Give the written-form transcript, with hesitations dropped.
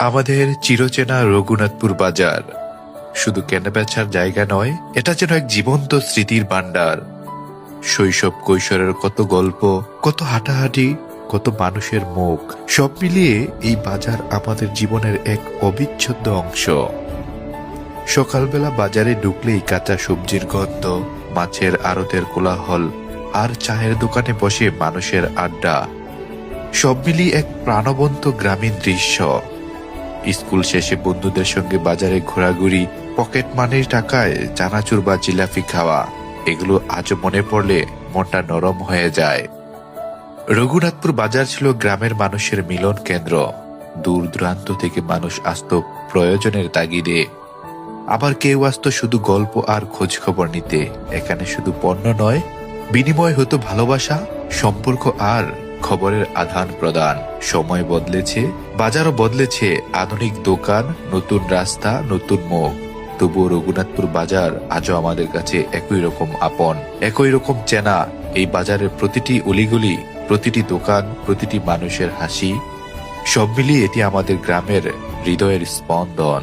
আমাদের চিরচেনা রঘুনাথপুর বাজার শুধু কেনাবেচার জায়গা নয়, এটা যেন এক জীবন্ত স্মৃতির ভান্ডার। শৈশব কৈশোরের কত গল্প, কত হাঁটাহাঁটি, কত মানুষের মুখ, সব মিলিয়ে এই বাজার আমাদের জীবনের এক অবিচ্ছেদ্য অংশ। সকালবেলা বাজারে ঢুকলেই কাঁচা সবজির গন্ধ, মাছের আড়তের কোলাহল আর চায়ের দোকানে বসে মানুষের আড্ডা, সব মিলিয়ে এক প্রাণবন্ত গ্রামীণ দৃশ্য। স্কুল শেষে বন্ধুদের সঙ্গে বাজারে ঘোরাঘুরি, পকেট মানির টাকায় চানাচুর বা জিলাপি খাওয়া, এগুলো আজও মনে পড়লে মনটা নরম হয়ে যায়। রঘুনাথপুর বাজার ছিল গ্রামের মানুষের মিলন কেন্দ্র। দূর দূরান্ত থেকে মানুষ আসতো প্রয়োজনের তাগিদে, আবার কেউ আসতো শুধু গল্প আর খোঁজ খবর নিতে। এখানে শুধু পণ্য নয়, বিনিময় হতো ভালোবাসা, সম্পর্ক আর খবরের আদান প্রদান। সময় বদলেছে, বাজারও বদলেছে, আধুনিক দোকান, নতুন রাস্তা, নতুন মুখ, তবুও রঘুনাথপুর বাজার আজও আমাদের কাছে একই রকম আপন, একই রকম চেনা। এই বাজারের প্রতিটি অলিগলি, প্রতিটি দোকান, প্রতিটি মানুষের হাসি, সব মিলিয়ে এটি আমাদের গ্রামের হৃদয়ের স্পন্দন।